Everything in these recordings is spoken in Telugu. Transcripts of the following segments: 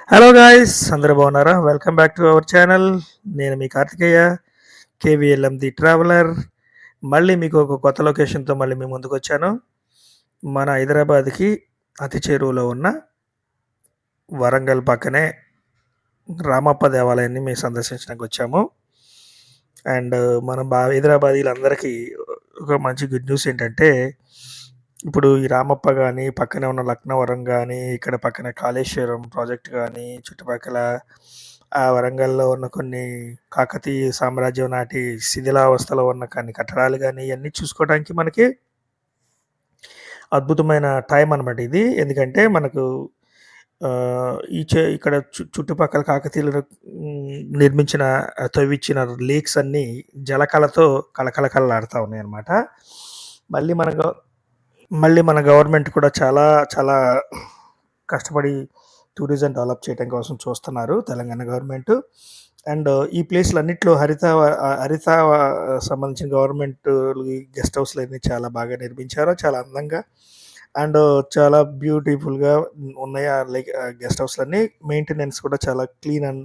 హలో గాయ్స్, అందరూ బాగున్నారా? Welcome back to our channel. నేను మీ కార్తికేయ, కేవీఎల్ఎం ది ట్రావెలర్. మళ్ళీ మీకు ఒక కొత్త లొకేషన్తో మళ్ళీ మీ ముందుకు వచ్చాను. మన హైదరాబాద్కి అతి చేరువలో ఉన్న వరంగల్ పక్కనే రామప్ప దేవాలయాన్ని మేము సందర్శించడానికి వచ్చాము. అండ్ మన హైదరాబాదీలందరికీ ఒక మంచి గుడ్ న్యూస్ ఏంటంటే, ఇప్పుడు ఈ రామప్ప కానీ, పక్కనే ఉన్న లక్నవరం కానీ, ఇక్కడ పక్కన కాళేశ్వరం ప్రాజెక్ట్ కానీ, చుట్టుపక్కల ఆ వరంగల్‌లో ఉన్న కొన్ని కాకతీయ సామ్రాజ్యం నాటి శిథిలావస్థలో ఉన్న కొన్ని కట్టడాలు గానీ, ఇయన్నీ చూసుకోవడానికి మనకి అద్భుతమైన టైం అనమాట ఇది. ఎందుకంటే మనకు ఇక్కడ చుట్టుపక్కల కాకతీయులు నిర్మించిన తవ్విచ్చిన లేక్స్ అన్నీ జలకళతో కళకళలాడుతా ఉన్నాయన్నమాట. మళ్ళీ మన గ మళ్ళీ మన గవర్నమెంట్ కూడా చాలా చాలా కష్టపడి టూరిజం డెవలప్ చేయడం కోసం చూస్తున్నారు తెలంగాణ గవర్నమెంట్. అండ్ ఈ ప్లేస్‌లన్నిట్లో హరిత సంబంధించిన గవర్నమెంట్ గెస్ట్ హౌస్‌లన్నీ చాలా బాగా నిర్మించారు. చాలా అందంగా అండ్ చాలా బ్యూటిఫుల్‌గా ఉన్నాయి. లైక్ గెస్ట్ హౌస్‌లన్నీ మెయింటెనెన్స్ కూడా చాలా క్లీన్ అండ్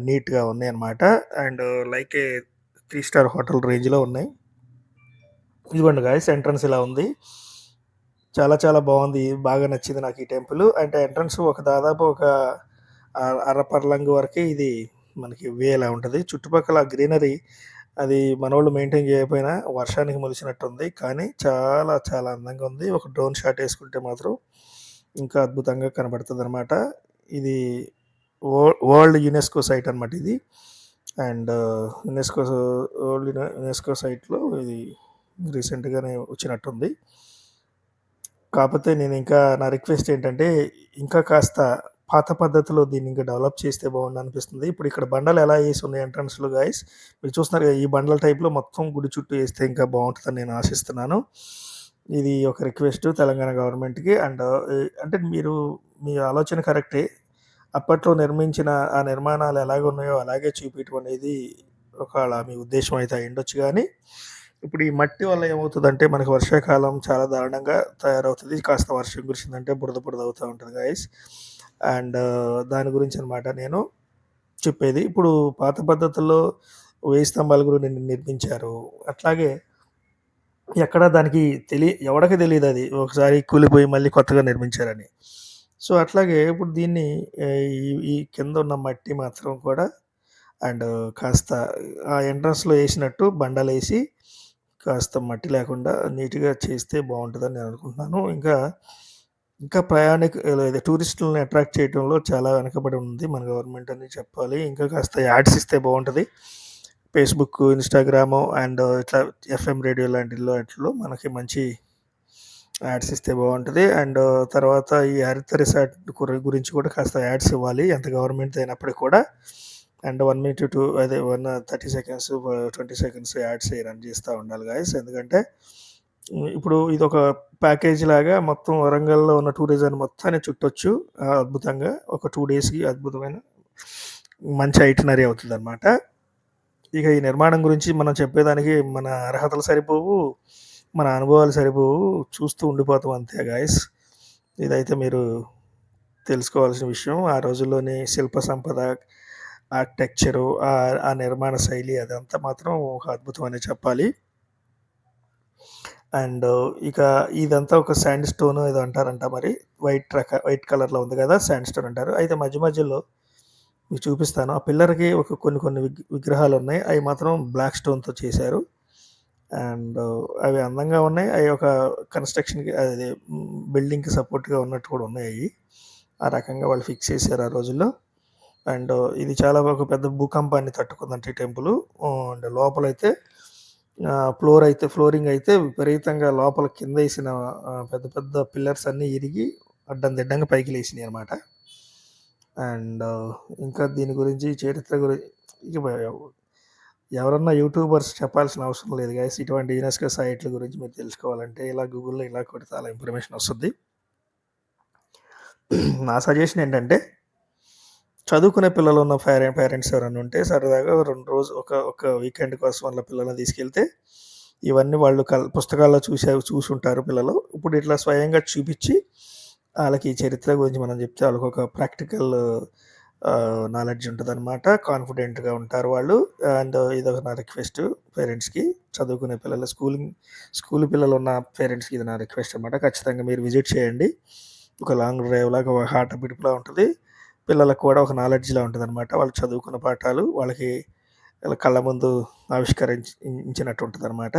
నీట్‌గా ఉన్నాయన్నమాట. And like A 3 star hotel రేంజ్‌లో ఉన్నాయి. ఇదిగోండి గాయ్స్, ఎంట్రన్స్ ఇలా ఉంది. చాలా చాలా బాగుంది. బాగా నచ్చింది నాకు ఈ టెంపుల్. అంటే ఎంట్రన్స్ దాదాపు ఒక అరపర్లంగు వరకే ఇది మనకి వేలా ఉంటది. చుట్టుపక్కల గ్రీనరీ అది మనోళ్ళు మెయింటైన్ చేయకపోయినా వర్షానికి మొలిచినట్టుంది. కానీ చాలా చాలా అందంగా ఉంది. ఒక డ్రోన్ షాట్ ఏసుకుంటే మాత్రం ఇంకా అద్భుతంగా కనబడుతదనమాట. ఇది వరల్డ్ యునెస్కో సైట్ అనమాట ఇది. అండ్ యునెస్కో యునెస్కో సైట్‌లో ఇది రీసెంట్‌గానే వచ్చినట్టుంది. కాపోతే నా రిక్వెస్ట్ ఏంటంటే, ఇంకా కాస్త పాత పద్ధతిలో దీన్ని ఇంకా డెవలప్ చేస్తే బాగుండనిపిస్తుంది. ఇప్పుడు ఇక్కడ బండలు ఎలా ఏసున్నాయి ఎంట్రన్స్‌లో గాయ్స్, మీరు చూస్తున్నారు కదా! ఈ బండల టైప్‌లో మొత్తం గుడి చుట్టూ ఏస్తే ఇంకా బావుంటదని నేను ఆశిస్తున్నాను. ఇది ఒక రిక్వెస్ట్ తెలంగాణ గవర్నమెంట్‌కి. అండ్ అంటే మీ ఆలోచన కరెక్టే. అప్పట్లో నిర్మించిన ఆ నిర్మాణాలు ఎలాగున్నాయో అలాగే చూపియటం అనేది ఒకవేళ మీ ఉద్దేశ్యం అయితే అయ్యుండొచ్చు గానీ, ఇప్పుడు ఈ మట్టి వల్ల ఏమవుతదంటే, మనకు వర్షాకాలం చాలా దారుణంగా తయారవుతది. కాస్త వర్షం కురిసిందంటే బురద బురద అవుతా ఉంటది గాయ్స్. అండ్ దాని గురించనమాట నేను చెప్పేది. ఇప్పుడు పాత పద్ధతుల్లో 1000 స్తంభాల గుడి నిర్మించారు. అట్లాగే ఎక్కడ దానికి ఎవడికి తెలీదది. ఒకసారి కూలిపోయి మళ్ళీ కొత్తగా నిర్మించారని. సో, అట్లాగే ఇప్పుడు దీన్ని ఈ కిందున్న మట్టి మాత్రం కూడా అండ్ కాస్త ఆ ఎంట్రన్స్‌లో ఏసినట్టు బండలేసి కాస్త మట్టి లేకుండా నీట్‌గా చేస్తే బావుంటదని నేను అనుకుంటున్నాను. ఇంకా టూరిస్టులని అట్రాక్ట్ చేయటంలో చాలా వెనకబడి ఉంది మన గవర్నమెంట్ అని చెప్పాలి. ఇంకా కాస్త యాడ్స్ ఇస్తే బావుంటది. ఫేస్‌బుక్, ఇన్‌స్టాగ్రాము అండ్ ఇట్లా ఎఫ్ఎం రేడియో ఆటిల్లో మనకి మంచి యాడ్స్ ఇస్తే బావుంటది. అండ్ తర్వాత ఈ హరిత రిసార్ట్ గురించి కూడా కాస్త యాడ్స్ ఇవ్వాలి. ఎంత గవర్నమెంట్‌ది అయినప్పటికి కూడా. అండ్ 1 మినిట్ టు అదే 30 సెకండ్స్, 20 సెకండ్స్ యాడ్స్ రన్ చేస్తా ఉండాలి గాయ్స్. ఎందుకంటే ఇప్పుడు ఇదొక ప్యాకేజ్ లాగా మొత్తం వరంగల్‌లో ఉన్న టూరిజాన్ని మొత్తాన్ని చుట్టొచ్చు అద్భుతంగా. ఒక 2 డేస్‌కి అద్భుతమైన మంచి ఐటినరీ అవుతదనమాట. ఇక ఈ నిర్మాణం గురించి మనం చెప్పేదానికి మన అర్హతలు సరిపోవు, మన అనుభవాలు సరిపోవు. చూస్తూ ఉండిపోతాం అంతే గాయ్స్. ఇదైతే మీరు తెలుసుకోవాల్సిన విషయం. ఆ రోజుల్లోని శిల్ప సంపద, ఆర్కిటెక్చరు, ఆ నిర్మాణ శైలి అదంతా మాత్రం ఒక అద్భుతం అనే చెప్పాలి. అండ్ ఇక ఇదంతా ఒక శాండ్ స్టోన్ ఏదో అంటారంట మరి. వైట్ కలర్‌లో ఉంది కదా! శాండ్ స్టోన్ అంటారు. అయితే మధ్య మధ్యలో మీకు చూపిస్తాను. ఆ పిల్లర్‌కి కొన్ని కొన్ని విగ్రహాలున్నాయి. అయి మాత్రం బ్లాక్ స్టోన్‌తో చేశారు. అండ్ అవి అందంగా ఉన్నాయి. అయి ఒక కన్‌స్ట్రక్షన్‌కి అదే బిల్డింగ్‌కి సపోర్ట్‌గా ఉన్నట్టు కూడా ఉన్నాయయి. ఆ రకంగా వాళ్ళు ఫిక్స్ చేశారు ఆ రోజుల్లో. అండ్ ఇది చాలా ఒక పెద్ద భూకంపాన్ని తట్టుకుందంట ఈ టెంపులు. అండ్ లోపలైతే ఫ్లోరింగ్ అయితే విపరీతంగా లోపల కిందేసిన పెద్ద పెద్ద పిల్లర్స్ అన్నీ ఇరిగి అడ్డం దిడ్డంగా పైకి లేసినాయనమాట. అండ్ ఇంకా దీని గురించి చరిత్ర ఇక ఎవరన్నా యూట్యూబర్స్ చెప్పాల్సిన అవసరం లేదు గాయ్స్. ఇటువంటి యునెస్కో సైట్ల గురించి మీరు తెలుసుకోవాలంటే ఇలా గూగుల్‌లో ఇలా కొడితే చాలా ఇన్ఫర్మేషన్ వస్తది. నా సజెషన్ ఏంటంటే, చదువుకునే పిల్లలున్న పేరెంట్స్ ఎవరైనా ఉంటే సరదాగా 2 రోజు ఒక వీకెండ్ కోసం వాళ్ళ పిల్లల్ని తీసుకెళ్తే, ఇవన్నీ వాళ్ళు పుస్తకాల్లో చూసుంటారు పిల్లలు. ఇప్పుడు ఇట్లా స్వయంగా చూపిచ్చి, ఆళ్ళకి చరిత్ర గురించి మనం జెప్తే ఆళ్ళకొక ప్రాక్టికల్ నాలెడ్జ్ ఉంటదనమాట. కాన్ఫిడెంట్‌గా ఉంటారు వాళ్ళు. అండ్ ఇదొక నా రిక్వెస్ట్ పేరెంట్స్‌కి. చదువుకునే పిల్లలు స్కూలు పిల్లలున్న పేరెంట్స్‌కి ఇది నా రిక్వెస్ట్ అనమాట. ఖచ్చితంగా మీరు విజిట్ చేయండి. ఒక లాంగ్ డ్రైవ్ లాగా, ఒక హాట పిడుపులా ఉంటది. పిల్లలకు కూడా ఒక నాలెడ్జ్‌లా ఉంటదనమాట. వాళ్ళు చదువుకున్న పాఠాలు వాళ్ళకి ఆళ్ళ కళ్ళ ముందు ఇంచినట్టు ఉంటదనమాట.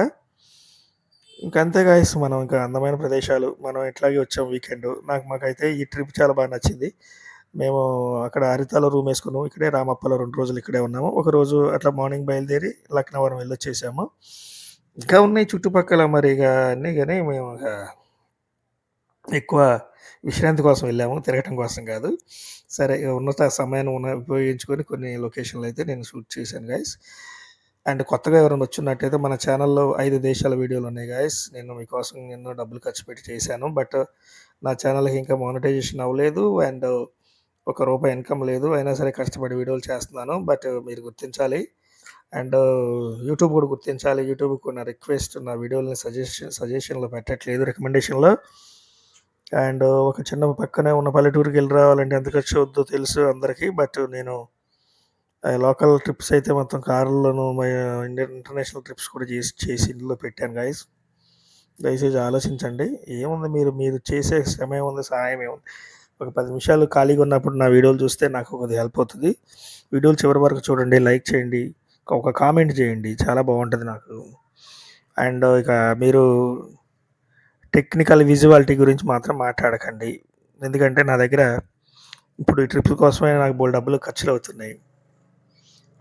ఇంక అంతే గాయ్స్. మనం ఇంకా అందమైన ప్రదేశాలు. మనం ఇట్లాగే వచ్చాం వీకెండు. మాకైతే ఈ ట్రిప్ చాలా బాగా నచ్చింది. మేము అక్కడ హరితాలో రూమేసుకున్నాం. ఇక్కడే రామప్పలో 2 రోజులు ఇక్కడే ఉన్నాము. ఒకరోజు అట్లా మార్నింగ్ బయలుదేరి లక్నవరం వెళ్ళొచ్చేసాము. ఇంకా ఉన్నాయి చుట్టుపక్కల మరి ఇగ అన్నీ గాని మేము ఇగ ఎక్కువ విశ్రాంతి కోసం వెళ్ళాము. తిరగటం కోసం గాదు. సరే ఉన్న సమయాన్ని ఉపయోగించుకొని కొన్ని లొకేషన్‌లయితే నేను షూట్ చేశాను గైస్. అండ్ కొత్తగా ఎవరైనా వచ్చున్నట్టయితే మన ఛానెల్‌లో 5 దేశాల వీడియోలున్నాయి గైస్. నేను మీకోసం ఎన్నో డబ్బులు ఖర్చు పెట్టి చేశాను. బట్ నా ఛానెల్‌కి ఇంకా మానిటైజేషన్ అవ్వలేదు. అండ్ ఒక రూపాయి ఇన్‌కమ్ లేదు. అయినా సరే కష్టపడి వీడియోలు చేస్తున్నాను. బట్ మీరు గుర్తించాలి. అండ్ యూట్యూబ్ కూడా గుర్తించాలి. యూట్యూబ్‌కి నా రిక్వెస్ట్ నా వీడియోలని సజెషన్‌లో పెట్టట్లేదు రికమెండేషన్‌లో. అండ్ ఒక చిన్న పక్కనే ఉన్న పల్లెటూరికెళ్ళి రావాలంటే ఎంత ఖర్చు అవుద్దో తెలుసు అందరికీ. బట్ నేను లోకల్ ట్రిప్స్ అయితే మొత్తం కార్‌ల్లోనూ ఇంటర్నేషనల్ ట్రిప్స్ కూడా చేసి ఇందులో పెట్టాను గైస్. దయచేసి ఆలోచించండి. ఏముంది మీరు చేసే శ్రమ ఏముంది, సహాయం ఏముంది. ఒక 10 నిమిషాలు ఖాళీగా ఉన్నప్పుడు నా వీడియోలు చూస్తే నాకు కొద్దిగా హెల్ప్ అవుతది. వీడియోలు చివరి వరకు చూడండి. లైక్ చేయండి. ఒక కామెంట్ చేయండి. చాలా బావుంటది నాకు. అండ్ ఇక మీరు టెక్నికల్ విజువాలిటీ గురించి మాత్రం మాట్లాడకండి. ఎందుకంటే నా దగ్గర ఇప్పుడు ఈ ట్రిప్ కోసమే నాకు బోలెడు డబ్బులు ఖర్చులవుతున్నాయి.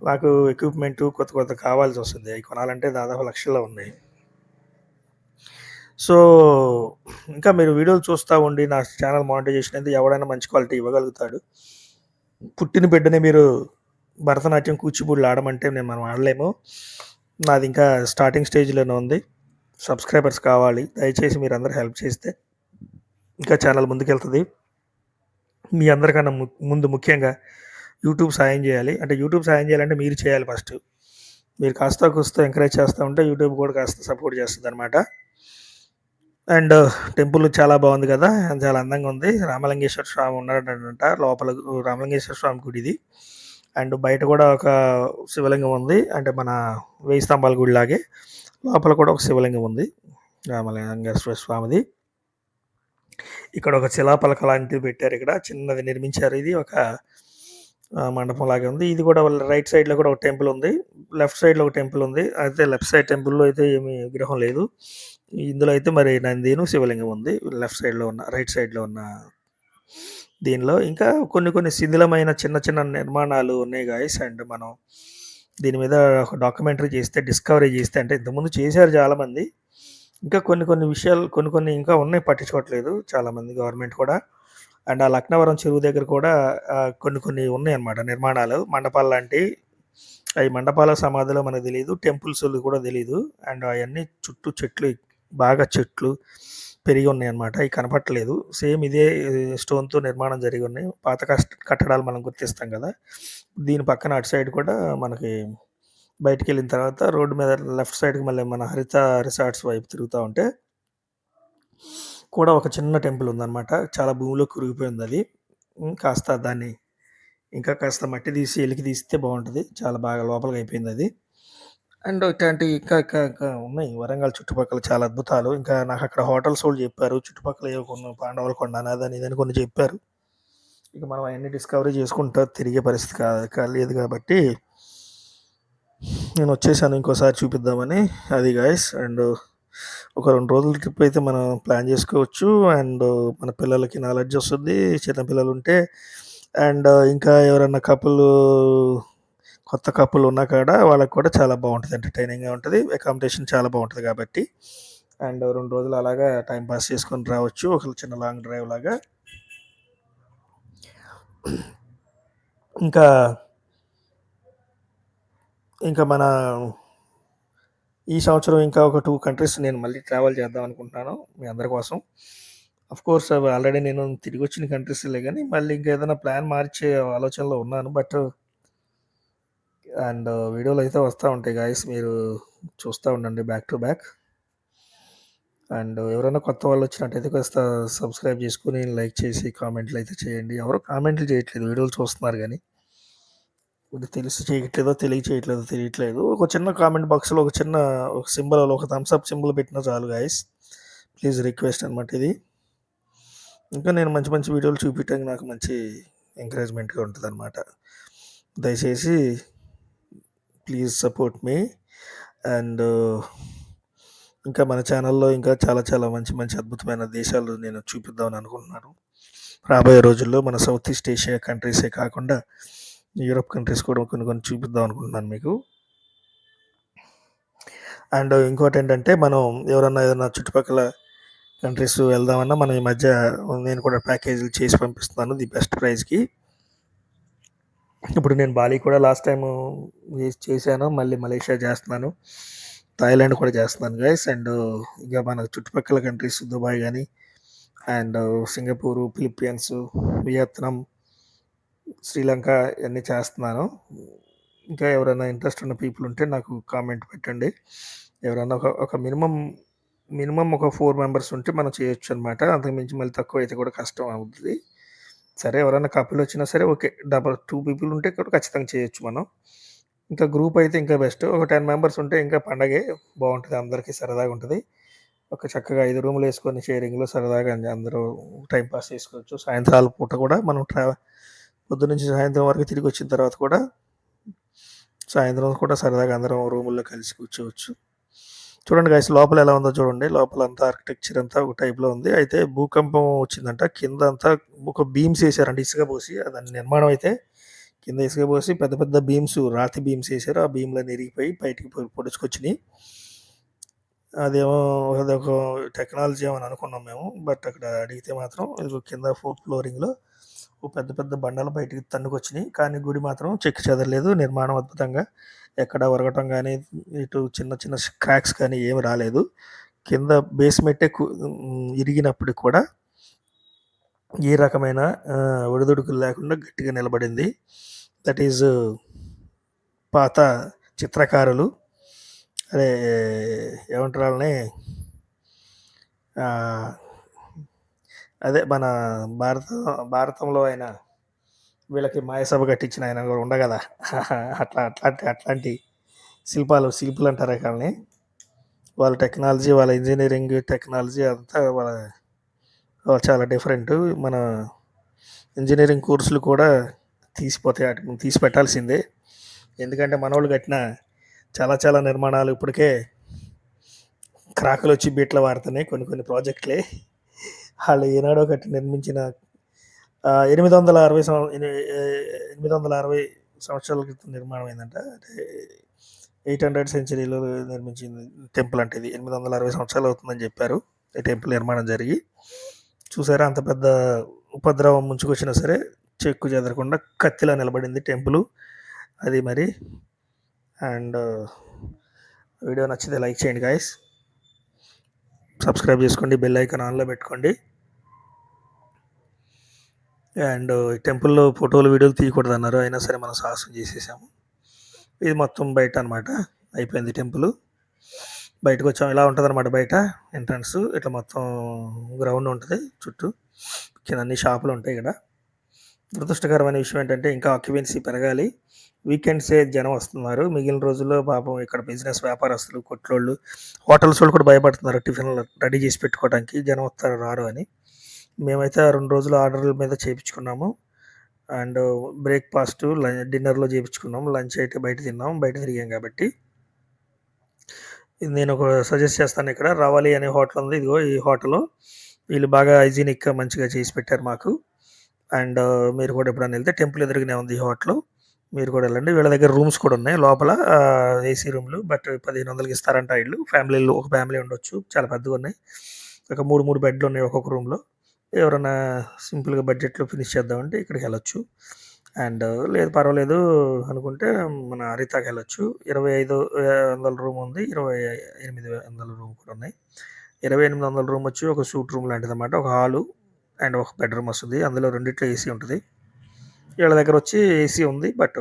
నాకు ఎక్విప్‌మెంటు కొత్త కావాల్సొస్తుంది. అయి కొనాలంటే దాదాపు లక్షల్లో ఉన్నాయి. సో, ఇంకా మీరు వీడియోలు చూస్తా ఉండి నా ఛానెల్ మానిటైజేషన్ అయితే ఎవడైనా మంచి క్వాలిటీ ఇవ్వగలుగుతాడు. పుట్టిన బిడ్డని మీరు భరతనాట్యం, కూచిపూడిలు ఆడమంటే మనం ఆడలేము. నాదింకా స్టార్టింగ్ స్టేజ్‌లోనే ఉంది. సబ్‌స్క్రైబర్స్ కావాలి. దయచేసి మీరందరూ హెల్ప్ చేస్తే ఇంకా ఛానెల్ ముందుకెళ్తది. మీ అందరికన్నా ముందు ముఖ్యంగా యూట్యూబ్ సాయం జేయాలి. అంటే యూట్యూబ్ సాయం జేయాలంటే మీరు చేయాలి ఫస్టు. మీరు కాస్తో కూస్తో ఎంకరేజ్ చేస్తా ఉంటే యూట్యూబ్ కూడా కాస్త సపోర్ట్ చేస్తదనమాట. అండ్ టెంపుల్ చాలా బాగుంది కదా! చాలా అందంగా ఉంది. రామలింగేశ్వర స్వామి ఉన్నాడంట లోపల. రామలింగేశ్వర స్వామి గుడిది. అండ్ బయట కూడా ఒక శివలింగం ఉంది. అంటే మన 1000 స్తంభాల గుడిలాగే. లోపల కూడా ఒక శివలింగం ఉంది. రామలింగేశ్వర స్వామిది. ఇక్కడ ఒక శిలాపలక లాంటిది పెట్టారిక్కడ. చిన్నది నిర్మించారు. ఇది ఒక మండపంలాగా ఉంది. ఇది కూడా రైట్ సైడ్‌లో కూడా ఒక టెంపుల్ ఉంది. లెఫ్ట్ సైడ్‌లో ఒక టెంపుల్ ఉంది. అయితే లెఫ్ట్ సైడ్ టెంపుల్‌లో అయితే ఏమి విగ్రహం లేదు. ఇందులో అయితే మరి నందిను, శివలింగం ఉంది. లెఫ్ట్ సైడ్‌లో ఉన్న రైట్ సైడ్‌లో ఉన్న దీనిలో. ఇంకా కొన్ని శిథిలమైన చిన్న నిర్మాణాలు ఉన్నాయి గాయ్స్. అండ్ మనం దీని మీద ఒక డాక్యుమెంటరీ చేస్తే, డిస్కవరీ చేస్తే అంటే ఇంతకుముందు చేశారు చాలామంది. ఇంకా కొన్ని విషయాలు కొన్ని ఇంకా ఉన్నాయి పట్టించుకోవట్లేదు చాలామంది గవర్నమెంట్ కూడా. అండ్ ఆ లక్నవరం చెరువు దగ్గర కూడా కొన్ని ఉన్నాయన్నమాట నిర్మాణాలు. మండపాల్లాంటియి. అయి మండపాల సమాధిలో మనకు తెలీదు. టెంపుల్స్‌లో కూడా తెలీదు. అండ్ అయన్నీ చుట్టూ బాగా చెట్లు పెరిగి ఉన్నాయన్నమాట. అయి కనపడట్లేదు. సేమ్ ఇదే స్టోన్‌తో నిర్మాణం జరిగి ఉన్నాయి. పాత కట్టడాలు మనం గుర్తిస్తాం కదా! దీని పక్కన అటు సైడ్ కూడా మనకి బయటికెళ్ళిన తర్వాత రోడ్డు మీద లెఫ్ట్ సైడ్‌కి మళ్ళీ మన హరిత రిసార్ట్స్ వైపు తిరుగుతా ఉంటే కూడా ఒక చిన్న టెంపుల్ ఉందన్నమాట. చాలా భూమిలో కురిగిపోయిందది. కాస్త దాన్ని ఇంకా కాస్త మట్టి తీసి ఎలికి తీస్తే బావుంటది. చాలా బాగా లోపలికయిపోయిందది. అండ్ ఇట్లాంటివి ఇంకా ఉన్నాయి. వరంగల్ చుట్టుపక్కల చాలా అద్భుతాలు. ఇంకా నాకక్కడ హోటల్స్ కూడా చెప్పారు. చుట్టుపక్కల ఏవో కొన్ని పాండవుల కొండ అదని ఇదని కొన్ని చెప్పారు. ఇక మనం అయన్నీ డిస్కవరీ చేసుకుంటా తిరిగే పరిస్థితి లేదు కాబట్టి నేనొచ్చేసాను ఇంకోసారి చూపిద్దామని. అది గాయ్స్. అండ్ ఒక 2 రోజుల ట్రిప్ అయితే మనం ప్లాన్ చేసుకోవచ్చు. అండ్ మన పిల్లలకి నాలెడ్జ్ వస్తది. చిన్న పిల్లలుంటే అండ్ ఇంకా ఎవరన్నా కొత్త కపుల్ ఉన్న కాడ వాళ్ళకి కూడా చాలా బావుంటది. ఎంటర్‌టైనింగ్‌గా ఉంటది. అకామిడేషన్ చాలా బావుంటది కాబట్టి. అండ్ 2 రోజులు అలాగా టైమ్ పాస్ చేసుకొని రావచ్చు. ఒక చిన్న లాంగ్ డ్రైవ్ లాగా. ఇంకా ఇంకా మన ఈ సంవత్సరం ఇంకా ఒక 2 కంట్రీస్ నేను మళ్ళీ ట్రావెల్ చేద్దాం అనుకుంటున్నాను మీ అందరి కోసం. ఆఫ్‌కోర్స్ అవి ఆల్రెడీ నేను తిరిగొచ్చిన కంట్రీస్‌లే గానీ, మళ్ళీ ఇంకేదైనా ప్లాన్ మార్చే ఆలోచనలో ఉన్నాను. బట్ అండ్ వీడియోలయితే వస్తా ఉంటాయి గాయ్స్. మీరు చూస్తా ఉండండి బ్యాక్ టు బ్యాక్. అండ్ ఎవరైనా కొత్త వాళ్ళు వచ్చినట్టయితే కాస్త సబ్స్క్రైబ్ చేసుకొని, లైక్ చేసి, కామెంట్లు అయితే చేయండి. ఎవరు కామెంట్లు చేయట్లేదు, వీడియోలు చూస్తున్నారు కానీ ఇది తెలిసి చేయట్లేదో చేయట్లేదో తెలియట్లేదు. ఒక చిన్న కామెంట్ బాక్స్లో ఒక చిన్న ఒక సింబల్, ఒక థమ్స్ అప్ సింబల్ పెట్టినా చాలు గాయస్. ప్లీజ్ రిక్వెస్ట్ అనమాట ఇది. ఇంకా నేను మంచి మంచి వీడియోలు చూపించడానికి నాకు మంచి ఎంకరేజ్మెంట్గా ఉంటుంది అనమాట. దయచేసి ప్లీజ్ సపోర్ట్ మీ. అండ్ ఇంకా మన ఛానల్లో ఇంకా చాలా చాలా మంచి మంచి అద్భుతమైన దేశాలు నేను చూపిద్దామని అనుకుంటున్నాను. రాబోయే రోజుల్లో మన సౌత్ ఈస్ట్ ఏషియా కంట్రీసే కాకుండా యూరోప్ కంట్రీస్ కూడా కొన్ని కొన్ని చూపిద్దాం అనుకుంటున్నాను మీకు. అండ్ ఇంకోటి ఏంటంటే, మనం ఎవరన్నా ఏదైనా చుట్టుపక్కల కంట్రీస్ వెళ్దామన్నా మనం ఈ మధ్య నేను కూడా ప్యాకేజీలు చేసి పంపిస్తున్నాను ది బెస్ట్ ప్రైస్కి. ఇప్పుడు నేను బాలి కూడా లాస్ట్ టైం చేశాను, మళ్ళీ మలేషియా చేస్తున్నాను, థాయిలాండ్ కూడా చేస్తున్నాను గైస్. అండ్ ఇక మన చుట్టుపక్కల కంట్రీస్ దుబాయ్ కానీ, and Singapore, Philippines, Vietnam, Sri Lanka ఇవన్నీ చేస్తున్నాను. ఇంకా ఎవరైనా ఇంట్రెస్ట్ ఉన్న పీపుల్ ఉంటే నాకు కామెంట్ పెట్టండి. ఎవరైనా ఒక మినిమం ఒక 4 మెంబర్స్ ఉంటే మనం చేయొచ్చు అనమాట. అంతకుమించి మళ్ళీ తక్కువ అయితే కూడా కష్టం అవుతుంది. సరే, ఎవరైనా కపుల్ వచ్చినా సరే ఓకే, 2 పీపుల్ ఉంటే కూడా ఖచ్చితంగా చేయొచ్చు మనం. ఇంకా గ్రూప్ అయితే ఇంకా బెస్ట్. ఒక 10 మెంబర్స్ ఉంటే ఇంకా పండగే బాగుంటుంది, అందరికీ సరదాగా ఉంటుంది. ఒక చక్కగా 5 రూములు వేసుకొని షేరింగ్లో సరదాగా అందరూ టైం పాస్ చేసుకోవచ్చు. సాయంత్రాల పూట కూడా మనం పొద్దునుంచి సాయంత్రం వరకు తిరిగి వచ్చిన తర్వాత కూడా సాయంత్రం కూడా సరదాగా అందరం రూముల్లో కలిసి కూర్చోవచ్చు. చూడండి గైస్, లోపల ఎలా ఉందో చూడండి. లోపల అంతా ఆర్కిటెక్చర్ అంతా ఒక టైప్లో ఉంది. అయితే భూకంపం వచ్చిందంట, కింద అంతా ఒక బీమ్స్ వేసారంట ఇసుక పోసి. దాని నిర్మాణం అయితే కింద ఇసుక పోసి పెద్ద పెద్ద బీమ్స్, రాతి బీమ్స్ వేసారు. ఆ బీమ్లన్నీ ఇరిగిపోయి బయటికి పొడుచుకొచ్చినాయి. అదొక టెక్నాలజీ అని అనుకున్నాం మేము. బట్ అక్కడ అడిగితే మాత్రం కింద 4th ఫ్లోరింగ్లో పెద్ద పెద్ద బండలు బయటికి తన్నుకొచ్చినాయి. కానీ గుడి మాత్రం చెక్కు చెదరలేదు, నిర్మాణం అద్భుతంగా, ఎక్కడ ఒరగటం కానీ ఇటు చిన్న చిన్న క్రాక్స్ కానీ ఏమి రాలేదు. కింద బేస్మెంటే ఇరిగినప్పటికి కూడా ఏ రకమైన ఒడిదుడుకులు లేకుండా గట్టిగా నిలబడింది. దట్ ఈజ్ పాత చిత్రకారులు, అదే ఏమంటారు వాళ్ళని, అదే మన భారతంలో ఆయన వీళ్ళకి మాయసభ కట్టించిన ఆయన కూడా ఉండగదా, అట్లాంటి శిల్పులు అంటారు వాళ్ళని. వాళ్ళ టెక్నాలజీ, వాళ్ళ ఇంజనీరింగ్ టెక్నాలజీ అంతా చాలా డిఫరెంట్. మన ఇంజనీరింగ్ కోర్సులు కూడా తీసి పెట్టాల్సిందే. ఎందుకంటే మనోళ్ళు కట్టిన చాలా చాలా నిర్మాణాలు ఇప్పటికే క్రాకులు వచ్చి బీట్లో వాడుతున్నాయి కొన్ని ప్రాజెక్టులే. వాళ్ళు ఏనాడో కట్టి నిర్మించిన 860 సంవత్సరాల క్రితం నిర్మాణం అయిందంట. అంటే 800 సెంచరీలో నిర్మించింది టెంపుల్. అంటే ఇది 860 సంవత్సరాలు అవుతుందని చెప్పారు ఈ టెంపుల్ నిర్మాణం జరిగి. చూసారా, అంత పెద్ద ఉపద్రవం ముంచుకొచ్చినా సరే చెక్కు చెదరకుండా కత్తిలా నిలబడింది టెంపుల్ అది మరి. అండ్ వీడియో నచ్చితే లైక్ చేయండి గాయస్, సబ్స్క్రైబ్ చేసుకోండి, బెల్ ఐకాన్ ఆన్లో పెట్టుకోండి. అండ్ టెంపుల్లో ఫోటోలు వీడియోలు తీయకూడదు అన్నారు, అయినా సరే మనం సాహసం చేసేసాము. ఇది మొత్తం బయట అనమాట, అయిపోయింది టెంపుల్. బయటకు వచ్చాము, ఇలా ఉంటుంది అనమాట బయట ఎంట్రన్స్. ఇట్లా మొత్తం గ్రౌండ్ ఉంటుంది చుట్టూ, కింద అన్ని షాపులు ఉంటాయి ఇక్కడ. దురదృష్టకరమైన విషయం ఏంటంటే ఇంకా ఆక్యుపెన్సీ పెరగాలి. వీకెండ్సే జనం వస్తున్నారు, మిగిలిన రోజుల్లో పాపం ఇక్కడ బిజినెస్ వ్యాపారస్తులు, కొట్లోళ్ళు, హోటల్స్ వాళ్ళు కూడా భయపడుతున్నారు టిఫిన్లు రెడీ చేసి పెట్టుకోవడానికి, జనం వస్తారు రారు అని. మేమైతే 2 రోజులు ఆర్డర్ల మీద చేయించుకున్నాము. అండ్ బ్రేక్ఫాస్ట్, డిన్నర్లో చేయించుకున్నాము. లంచ్ అయితే బయట తిన్నాము, బయట తిరిగాం కాబట్టి. నేను ఒక సజెస్ట్ చేస్తాను, ఇక్కడ రావాలి అనే హోటల్ ఉంది. ఇదిగో ఈ హోటల్, వీళ్ళు బాగా హైజీనిక్గా మంచిగా చేసి పెట్టారు మాకు. అండ్ మీరు కూడా ఎప్పుడైనా వెళ్తే టెంపుల్ ఎదురుగానే ఉంది ఈ హోటల్, మీరు కూడా వెళ్ళండి. వీళ్ళ దగ్గర రూమ్స్ కూడా ఉన్నాయి లోపల, ఏసీ రూమ్లు. బట్ 1500కి ఇస్తారంట ఇళ్ళు. ఒక ఫ్యామిలీ ఉండొచ్చు, చాలా పెద్దగా ఉన్నాయి. ఒక 3 బెడ్లు ఉన్నాయి ఒక్కొక్క రూమ్లో. ఎవరైనా సింపుల్గా బడ్జెట్లో ఫినిష్ చేద్దామంటే ఇక్కడికి వెళ్ళొచ్చు. అండ్ లేదు పర్వాలేదు అనుకుంటే మన హరితాకి వెళ్ళొచ్చు. 2500 రూమ్ ఉంది, 2800 రూమ్ కూడా ఉన్నాయి. 2800 రూమ్ వచ్చి ఒక సూట్ రూమ్ లాంటిది అనమాట, ఒక హాలు అండ్ ఒక బెడ్రూమ్ వస్తుంది. అందులో రెండిట్లో ఏసీ ఉంటుంది. వీళ్ళ దగ్గర వచ్చి ఏసీ ఉంది, బట్